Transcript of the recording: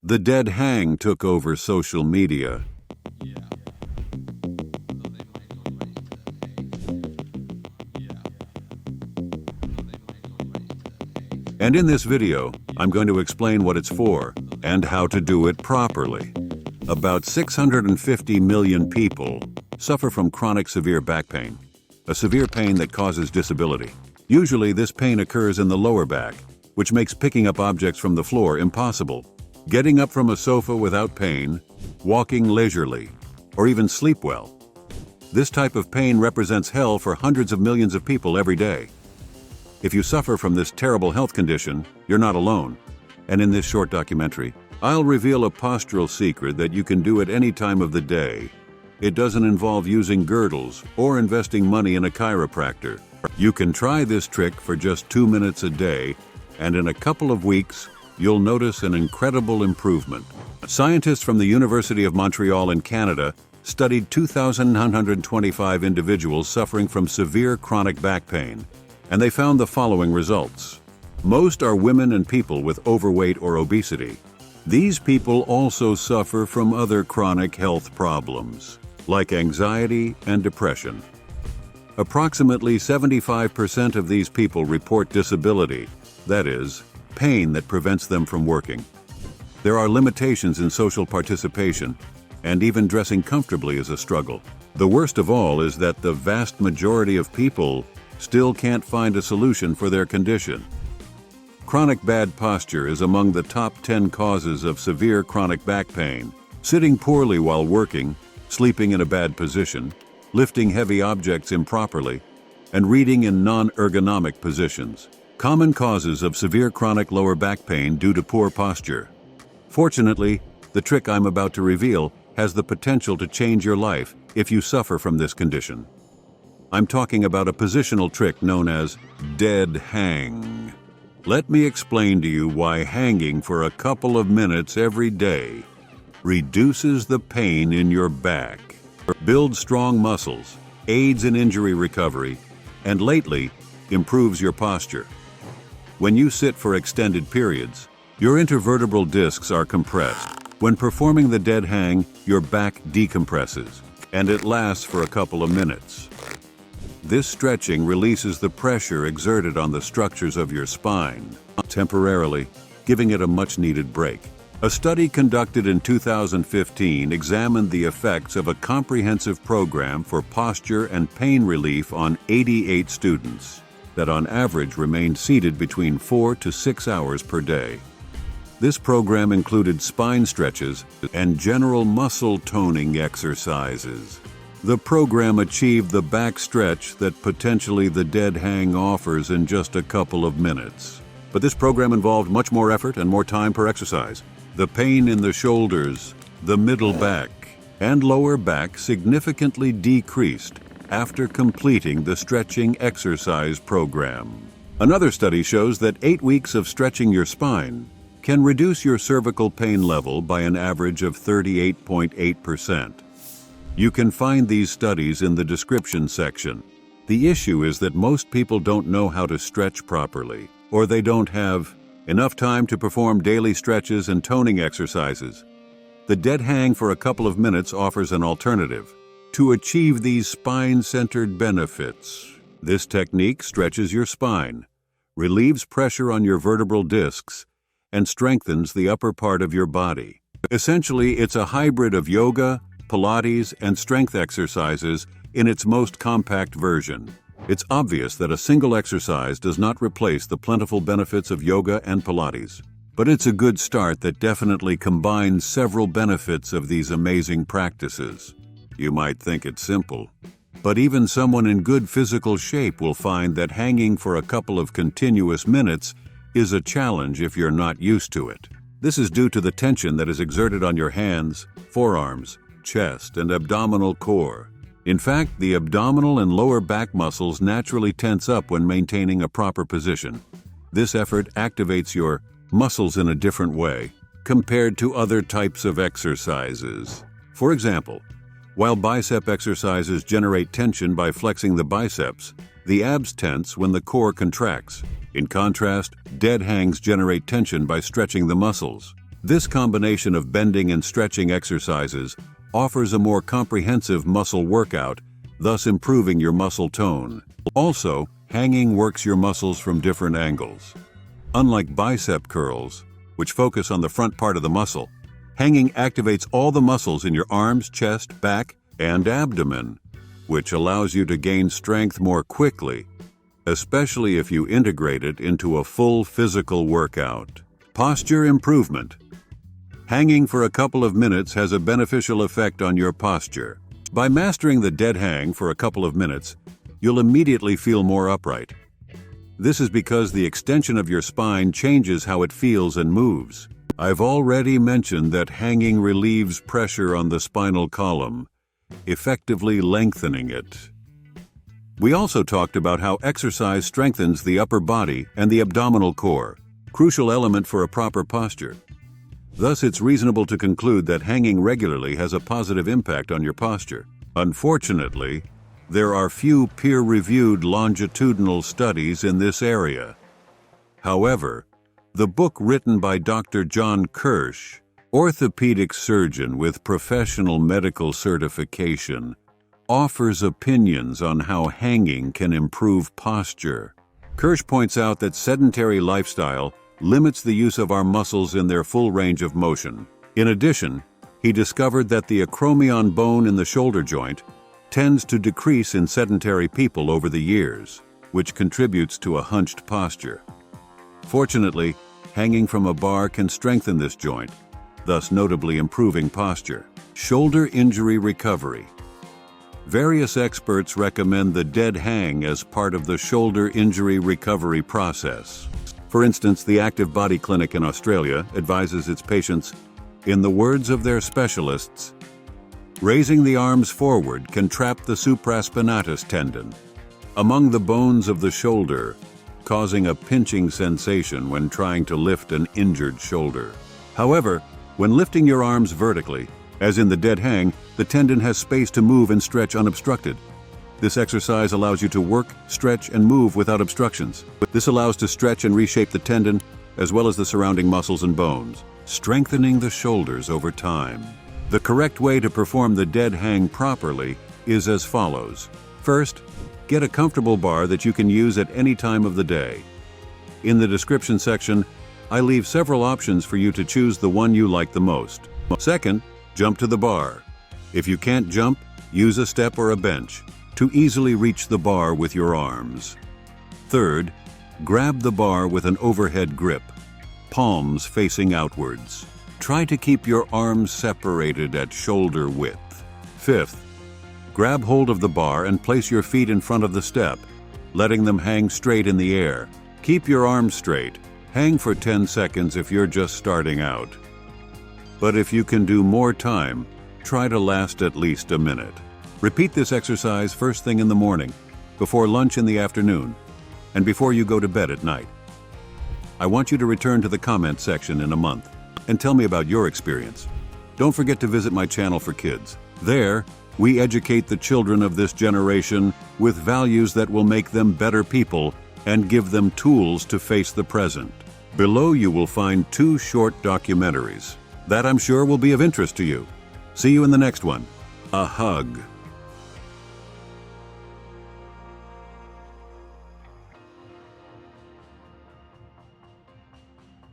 The dead hang took over social media. And in this video, I'm going to explain what it's for and how to do it properly. About 650 million people suffer from chronic severe back pain, a severe pain that causes disability. Usually this pain occurs in the lower back, which makes picking up objects from the floor impossible. Getting up from a sofa without pain, walking leisurely, or even sleep well. This type of pain represents hell for hundreds of millions of people every day. If you suffer from this terrible health condition, you're not alone. And in this short documentary, I'll reveal a postural secret that you can do at any time of the day. It doesn't involve using girdles or investing money in a chiropractor. You can try this trick for just 2 minutes a day, and in a couple of weeks, you'll notice an incredible improvement. Scientists from the University of Montreal in Canada studied 2,925 individuals suffering from severe chronic back pain, and they found the following results. Most are women and people with overweight or obesity. These people also suffer from other chronic health problems, like anxiety and depression. Approximately 75% of these people report disability, that is, pain that prevents them from working. There are limitations in social participation, and even dressing comfortably is a struggle. The worst of all is that the vast majority of people still can't find a solution for their condition. Chronic bad posture is among the top 10 causes of severe chronic back pain. Sitting poorly while working, sleeping in a bad position, lifting heavy objects improperly, and reading in non-ergonomic positions. Common causes of severe chronic lower back pain due to poor posture. Fortunately, the trick I'm about to reveal has the potential to change your life if you suffer from this condition. I'm talking about a positional trick known as dead hang. Let me explain to you why hanging for a couple of minutes every day reduces the pain in your back, builds strong muscles, aids in injury recovery, and lately, improves your posture. When you sit for extended periods, your intervertebral discs are compressed. When performing the dead hang, your back decompresses, and it lasts for a couple of minutes. This stretching releases the pressure exerted on the structures of your spine, temporarily giving it a much-needed break. A study conducted in 2015 examined the effects of a comprehensive program for posture and pain relief on 88 students that on average remained seated between 4 to 6 hours per day. This program included spine stretches and general muscle toning exercises. The program achieved the back stretch that potentially the dead hang offers in just a couple of minutes. But this program involved much more effort and more time per exercise. The pain in the shoulders, the middle back, and lower back significantly decreased after completing the stretching exercise program. Another study shows that 8 weeks of stretching your spine can reduce your cervical pain level by an average of 38.8%. You can find these studies in the description section. The issue is that most people don't know how to stretch properly, or they don't have enough time to perform daily stretches and toning exercises. The dead hang for a couple of minutes offers an alternative to achieve these spine-centered benefits. This technique stretches your spine, relieves pressure on your vertebral discs, and strengthens the upper part of your body. Essentially, it's a hybrid of yoga, Pilates, and strength exercises in its most compact version. It's obvious that a single exercise does not replace the plentiful benefits of yoga and Pilates, but it's a good start that definitely combines several benefits of these amazing practices. You might think it's simple, but even someone in good physical shape will find that hanging for a couple of continuous minutes is a challenge if you're not used to it. This is due to the tension that is exerted on your hands, forearms, chest, and abdominal core. In fact, the abdominal and lower back muscles naturally tense up when maintaining a proper position. This effort activates your muscles in a different way compared to other types of exercises. For example, while bicep exercises generate tension by flexing the biceps, the abs tense when the core contracts. In contrast, dead hangs generate tension by stretching the muscles. This combination of bending and stretching exercises offers a more comprehensive muscle workout, thus improving your muscle tone. Also, hanging works your muscles from different angles. Unlike bicep curls, which focus on the front part of the muscle, hanging activates all the muscles in your arms, chest, back, and abdomen, which allows you to gain strength more quickly, especially if you integrate it into a full physical workout. Posture improvement. Hanging for a couple of minutes has a beneficial effect on your posture. By mastering the dead hang for a couple of minutes, you'll immediately feel more upright. This is because the extension of your spine changes how it feels and moves. I've already mentioned that hanging relieves pressure on the spinal column, effectively lengthening it. We also talked about how exercise strengthens the upper body and the abdominal core, crucial element for a proper posture. Thus, it's reasonable to conclude that hanging regularly has a positive impact on your posture. Unfortunately, there are few peer-reviewed longitudinal studies in this area. However, the book written by Dr. John Kirsch, orthopedic surgeon with professional medical certification, offers opinions on how hanging can improve posture. Kirsch points out that sedentary lifestyle limits the use of our muscles in their full range of motion. In addition, he discovered that the acromion bone in the shoulder joint tends to decrease in sedentary people over the years, which contributes to a hunched posture. Fortunately, hanging from a bar can strengthen this joint, thus notably improving posture. Shoulder injury recovery. Various experts recommend the dead hang as part of the shoulder injury recovery process. For instance, the Active Body Clinic in Australia advises its patients, in the words of their specialists, raising the arms forward can trap the supraspinatus tendon among the bones of the shoulder, causing a pinching sensation when trying to lift an injured shoulder. However, when lifting your arms vertically, as in the dead hang, the tendon has space to move and stretch unobstructed. This exercise allows you to work, stretch, and move without obstructions. This allows to stretch and reshape the tendon, as well as the surrounding muscles and bones, strengthening the shoulders over time. The correct way to perform the dead hang properly is as follows. First, get a comfortable bar that you can use at any time of the day. In the description section, I leave several options for you to choose the one you like the most. Second, jump to the bar. If you can't jump, use a step or a bench to easily reach the bar with your arms. Third, grab the bar with an overhead grip, palms facing outwards. Try to keep your arms separated at shoulder width. Fifth, grab hold of the bar and place your feet in front of the step, letting them hang straight in the air. Keep your arms straight. Hang for 10 seconds if you're just starting out. But if you can do more time, try to last at least a minute. Repeat this exercise first thing in the morning, before lunch in the afternoon, and before you go to bed at night. I want you to return to the comment section in a month and tell me about your experience. Don't forget to visit my channel for kids. There, we educate the children of this generation with values that will make them better people and give them tools to face the present. Below you will find 2 short documentaries that I'm sure will be of interest to you. See you in the next one. A hug.